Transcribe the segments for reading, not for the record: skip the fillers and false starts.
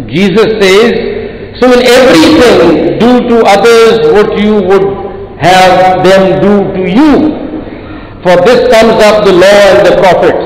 Jesus says, so in everything do to others what you would have them do to you. For this sums up the law and the prophets.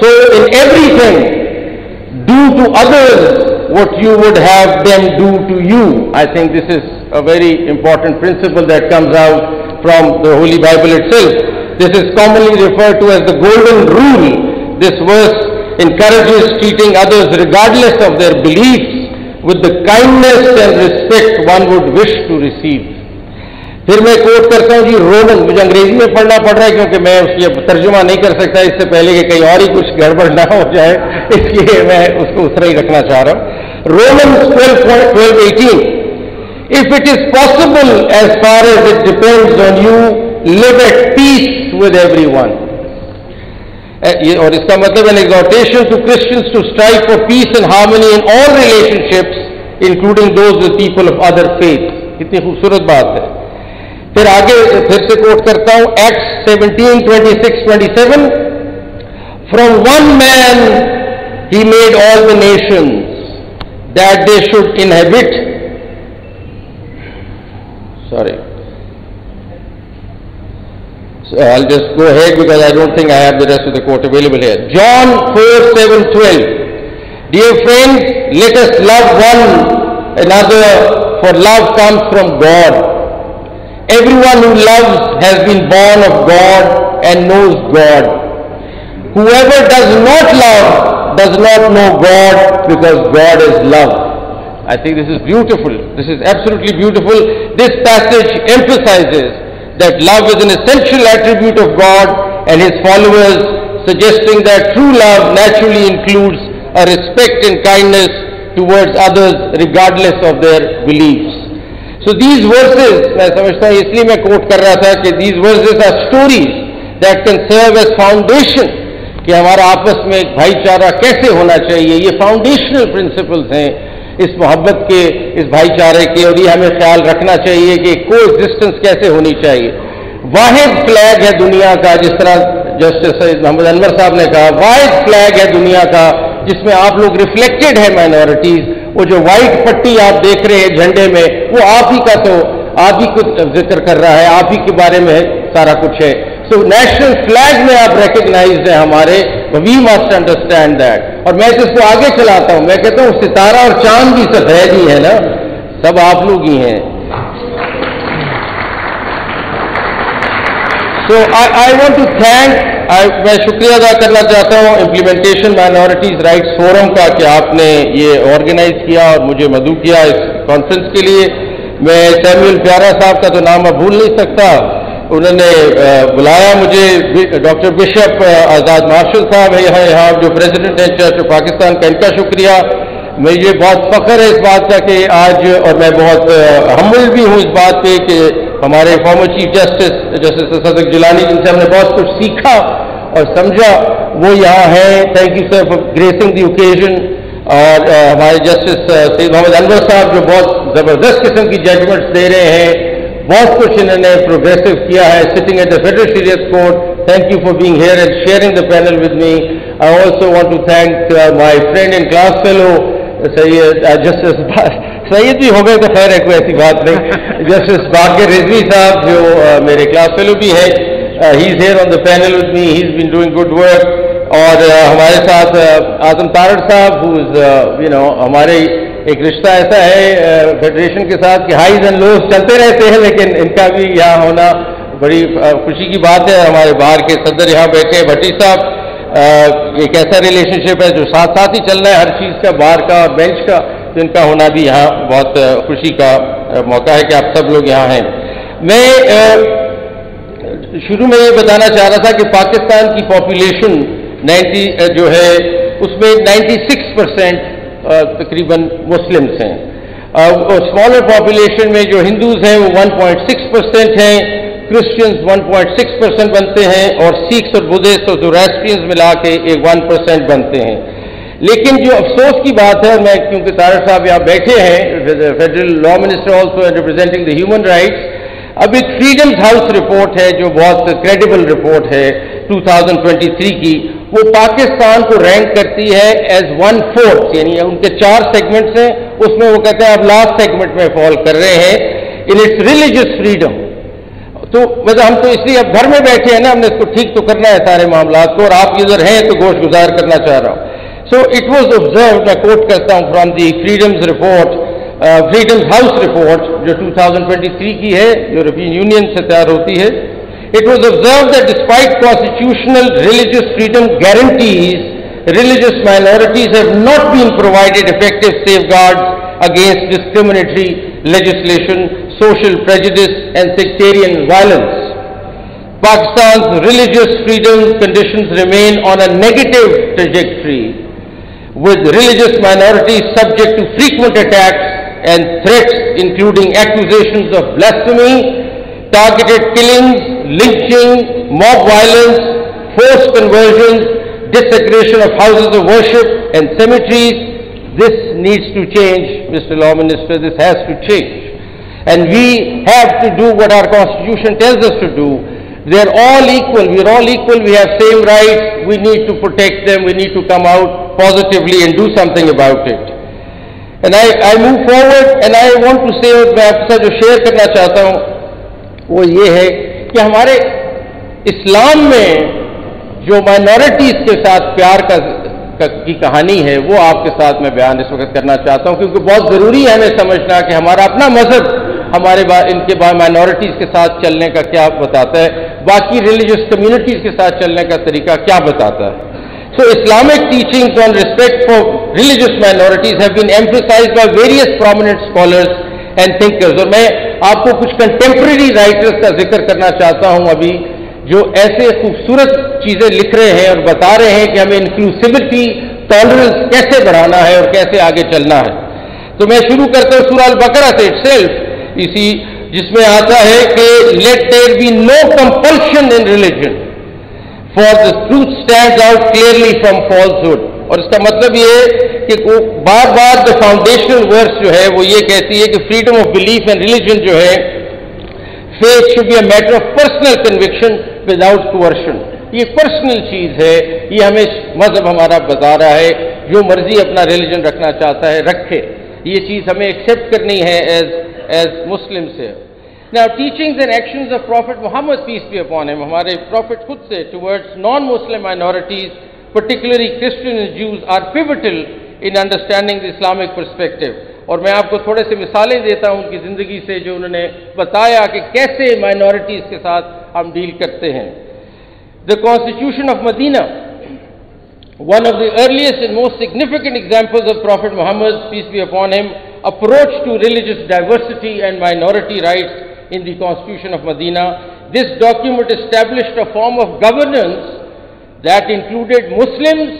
so in everything do to others what you would have them do to you. I think this is a very important principle that comes out from the Holy Bible itself. This is commonly referred to as the golden rule. This verse encourages treating others regardless of their beliefs with the kindness and respect one would wish to receive. پھر میں کوٹ کرتا ہوں جی Roman, مجھے انگریزی میں پڑھنا پڑ رہا ہے کیونکہ میں اس کی ترجمہ نہیں کر سکتا اس سے پہلے کہ کہیں اور ہی کچھ گڑبڑ نہ ہو جائے, اس لیے میں اس کو اس طرح ہی رکھنا چاہ رہا ہوں. Romans 12:18. If it is possible, as far as it depends on you, live at peace with everyone. اور اس کا مطلب an exhortation to Christians to strive for peace and harmony in all relationships, including those with people of other faiths. کتنی خوبصورت بات ہے. پھر آگے پھر سے کوٹ کرتا ہوں Acts 17:26-27. From one man he made all the nations that they should inhabit. Sorry. So I'll just go ahead because I don't think I have the rest of the quote available here. John 4:7-12. Dear friends, let us love one another, for love comes from God. Everyone who loves has been born of God and knows God. Whoever does not love does not know God, because God is love. I think this is beautiful. This is absolutely beautiful. This passage emphasizes that love is an essential attribute of God and His followers, suggesting that true love naturally includes a respect and kindness towards others regardless of their beliefs. So these verses, میں سمجھتا ہوں اس لیے میں کوٹ کر رہا تھا کہ these verses are stories that can serve as foundation کہ ہمارا آپس میں ایک بھائی چارہ کیسے ہونا چاہیے. یہ فاؤنڈیشنل پرنسپلز ہیں اس محبت کے, اس بھائی چارے کے, اور یہ ہمیں خیال رکھنا چاہیے کہ کو ایگزسٹنس کیسے ہونی چاہیے. واحد فلیگ ہے دنیا کا, جس طرح جسٹس سید محمد انور صاحب نے کہا, واحد فلیگ ہے دنیا کا جس میں آپ لوگ ریفلیکٹڈ ہیں مائنورٹیز. وہ جو وائٹ پٹی آپ دیکھ رہے ہیں جھنڈے میں, وہ آپ ہی کا, تو آپ ہی کو ذکر کر رہا ہے, آپ ہی کے بارے میں سارا کچھ ہے. سو نیشنل فلیگ میں آپ ریکگنائزڈ ہیں ہمارے, وی مسٹ انڈرسٹینڈ دیٹ. اور میں اس کو آگے چلاتا ہوں, میں کہتا ہوں ستارہ اور چاند بھی سفید ہی ہے نا, سب آپ لوگ ہی ہیں. سو آئی وانٹ ٹو تھینک, میں شکریہ ادا کرنا چاہتا ہوں امپلیمنٹیشن مائنورٹیز رائٹس فورم کا کہ آپ نے یہ آرگنائز کیا اور مجھے مدعو کیا اس کانفرنس کے لیے. میں سیمول پیارا صاحب کا تو نام میں بھول نہیں سکتا, انہوں نے بلایا مجھے. ڈاکٹر بشپ آزاد مارشل صاحب ہے یہاں جو پریزیڈنٹ ہیں چرچ آف پاکستان کا, ان کا شکریہ. مجھے بہت فخر ہے اس بات کا کہ آج, اور میں بہت ہمبل بھی ہوں اس بات پہ کہ ہمارے فارمر چیف جسٹس صدق جیلانی, جن سے ہم نے بہت کچھ سیکھا اور سمجھا, وہ یہاں ہیں. Thank you sir for greasing the occasion. اور ہمارے جسٹس سید محمد انور صاحب جو بہت زبردست قسم کی ججمنٹس دے رہے ہیں, بہت کچھ انہوں نے پروگریسو کیا ہے, sitting at the federal Shariat court. Thank you for being here and sharing the panel with me. I also want to thank my friend and class fellow justice Syed بھی ہو گئے تو خیر ہے, کوئی ایسی بات نہیں. جسٹس باقر رضوی صاحب جو میرے کلاس فیلو بھی ہے, he is here on the panel with me, he has been doing good work. اور ہمارے ساتھ اعظم تارڑ صاحب, ہو از ہمارے ایک رشتہ ایسا ہے فیڈریشن کے ساتھ کہ ہائیز اینڈ لوز چلتے رہتے ہیں, لیکن ان کا بھی یہاں ہونا بڑی خوشی کی بات ہے. ہمارے باہر کے صدر یہاں بیٹھے ہیں بھٹی صاحب, ایک ایسا ریلیشن شپ ہے جو ساتھ ساتھ ہی چل رہا ہے ہر چیز کا, باہر کا اور بینچ کا, تو ان کا ہونا بھی یہاں بہت خوشی کا موقع ہے کہ آپ سب لوگ یہاں ہیں. میں شروع میں یہ بتانا چاہ رہا تھا کہ پاکستان کی پاپولیشن 90 جو ہے اس میں 96% تقریباً مسلمس ہیں. اسمالر پاپولیشن میں جو ہندوز ہیں وہ 1.6% ہیں, کرسچنز 1.6% بنتے ہیں, اور سکھس اور بدھسٹ اور زوریسٹرینز ملا کے 1% بنتے ہیں. لیکن جو افسوس کی بات ہے, میں کیونکہ طارق صاحب یہاں بیٹھے ہیں, federal law minister also representing the human rights, اب ایک فریڈم ہاؤس رپورٹ ہے جو بہت کریڈیبل رپورٹ ہے 2023 کی, وہ پاکستان کو رینک کرتی ہے ایز 1/4، یعنی ان کے 4 سیگمنٹس ہیں، اس میں وہ کہتے ہیں آپ لاسٹ سیگمنٹ میں فال کر رہے ہیں ان اٹس ریلیجس فریڈم. تو مطلب ہم تو اس لیے اب گھر میں بیٹھے ہیں نا، ہم نے اس کو ٹھیک تو کرنا ہے سارے معاملات کو، اور آپ ادھر ہیں تو گوش گزار کرنا چاہ رہا ہوں. سو اٹ واز آبزروڈ، میں کوٹ کرتا ہوں from the freedoms report, freedoms house report جو 2023 کی ہے، یورپین یونین سے تیار ہوتی ہے. It was observed that despite constitutional religious freedom guarantees, religious minorities have not been provided effective safeguards against discriminatory legislation, social prejudice and sectarian violence. Pakistan's religious freedom conditions remain on a negative trajectory, with religious minorities subject to frequent attacks and threats, including accusations of blasphemy, targeted killings, lynching, mob violence, forced conversions, desecration of houses of worship and cemeteries. This needs to change, Mr. Law Minister, this has to change. And we have to do what our Constitution tells us to do. They are all equal, we are all equal, we have same rights, we need to protect them, we need to come out positively and do something about it. And I move forward and I want to say, اور میں آپ کے ساتھ جو share کرنا چاہتا ہوں وہ یہ ہے کہ ہمارے اسلام میں جو مائنورٹیز کے ساتھ پیار کی کہانی ہے وہ آپ کے ساتھ میں بیان اس وقت کرنا چاہتا ہوں، کیونکہ بہت ضروری ہے ہمیں سمجھنا کہ ہمارا اپنا مذہب ہمارے ان کے مائنورٹیز کے ساتھ چلنے کا کیا بتاتا ہے، باقی ریلیجس کمیونٹیز کے ساتھ چلنے کا طریقہ کیا بتاتا ہے. So Islamic teachings on respect for religious minorities have been emphasized by various prominent scholars and thinkers. اور میں آپ کو کچھ کنٹمپریری رائٹرز کا ذکر کرنا چاہتا ہوں ابھی، جو ایسے خوبصورت چیزیں لکھ رہے ہیں اور بتا رہے ہیں کہ ہمیں انکلوسیوٹی، ٹالرنس کیسے بڑھانا ہے اور کیسے آگے چلنا ہے. تو میں شروع کرتا ہوں سورہ البقرہ سے اٹ سیلف، اسی جس میں آتا ہے کہ let there be no compulsion in religion for the truth stands out clearly from falsehood. اور اس کا مطلب یہ ہے کہ بار بار دا فاؤنڈیشنل ورس جو ہے وہ یہ کہتی ہے کہ freedom of belief and religion جو ہے faith should be a matter of personal conviction without coercion. یہ پرسنل چیز ہے، یہ ہمیں مذہب ہمارا بتا رہا ہے جو مرضی اپنا ریلیجن رکھنا چاہتا ہے رکھے، یہ چیز ہمیں ایکسیپٹ کرنی ہے ایز مسلم سے. Now teachings and actions of Prophet Muhammad, peace be upon him, ہمارے Prophet خود سے towards non-Muslim minorities, particularly Christians and Jews, are pivotal in understanding the Islamic perspective. اور میں آپ کو تھوڑے سے مثالیں دیتا ہوں ان کی زندگی سے جو انہوں نے بتایا کہ کیسے مائنورٹیز کے ساتھ ہم ڈیل کرتے ہیں. The Constitution of Medina, one of the earliest and most significant examples of Prophet Muhammad's, peace be upon him, approach to religious diversity and minority rights in the Constitution of Medina. This document established a form of governance that included Muslims,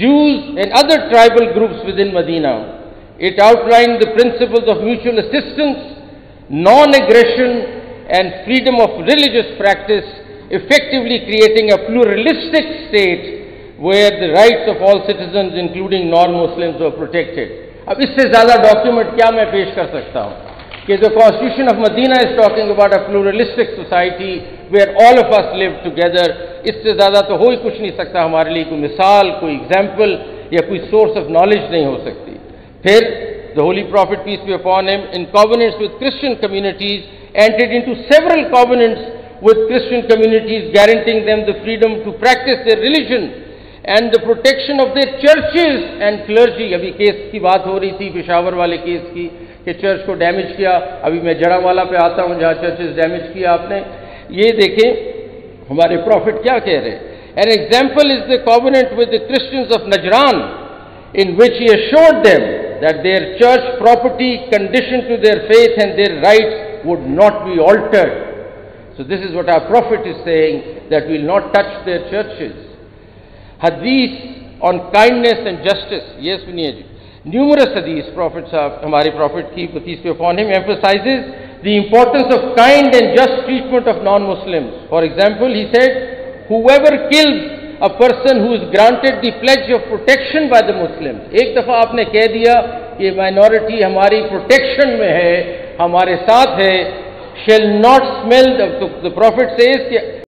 Jews and other tribal groups within Medina. It outlined the principles of mutual assistance, non-aggression and freedom of religious practice, effectively creating a pluralistic state where the rights of all citizens including non-Muslims were protected. اب اس سے زیادہ document کیا میں پیش کر سکتا ہوں کہ the Constitution of Medina is talking about a pluralistic society where all of us live together. اس سے زیادہ تو ہو ہی کچھ نہیں سکتا ہمارے لیے، کوئی مثال، کوئی ایگزامپل یا کوئی سورس آف نالج نہیں ہو سکتی. پھر the Holy Prophet, peace be upon him, in covenants with Christian communities, entered into several covenants with Christian communities guaranteeing them the freedom to practice their religion and the protection of their churches and clergy. ابھی case کی بات ہو رہی تھی پشاور والے case کی کہ church کو damage کیا. ابھی میں جڑا والا پہ آتا ہوں جہاں چرچز ڈیمیج کیا آپ نے. یہ دیکھیں ہمارے پروفٹ کیا کہہ رہے ہیں. An example is the covenant with the Christians of Najran, in which he assured them that their church property conditioned to their faith and their rights would not be altered. So this is what our prophet is saying, that we will not touch their churches. Hadith on kindness and justice. Yes, Vinay ji. Numerous hadith, Prophet Sahab, ہمارے Prophet کی peace be upon him, emphasizes the importance of kind and just treatment of non-Muslims. For example, he said, whoever kills a person who is granted the pledge of protection by the Muslims. ایک دفعہ آپ نے کہہ دیا کہ minority ہماری protection میں ہے، ہمارے ساتھ ہے, shall not smell, the Prophet says کہ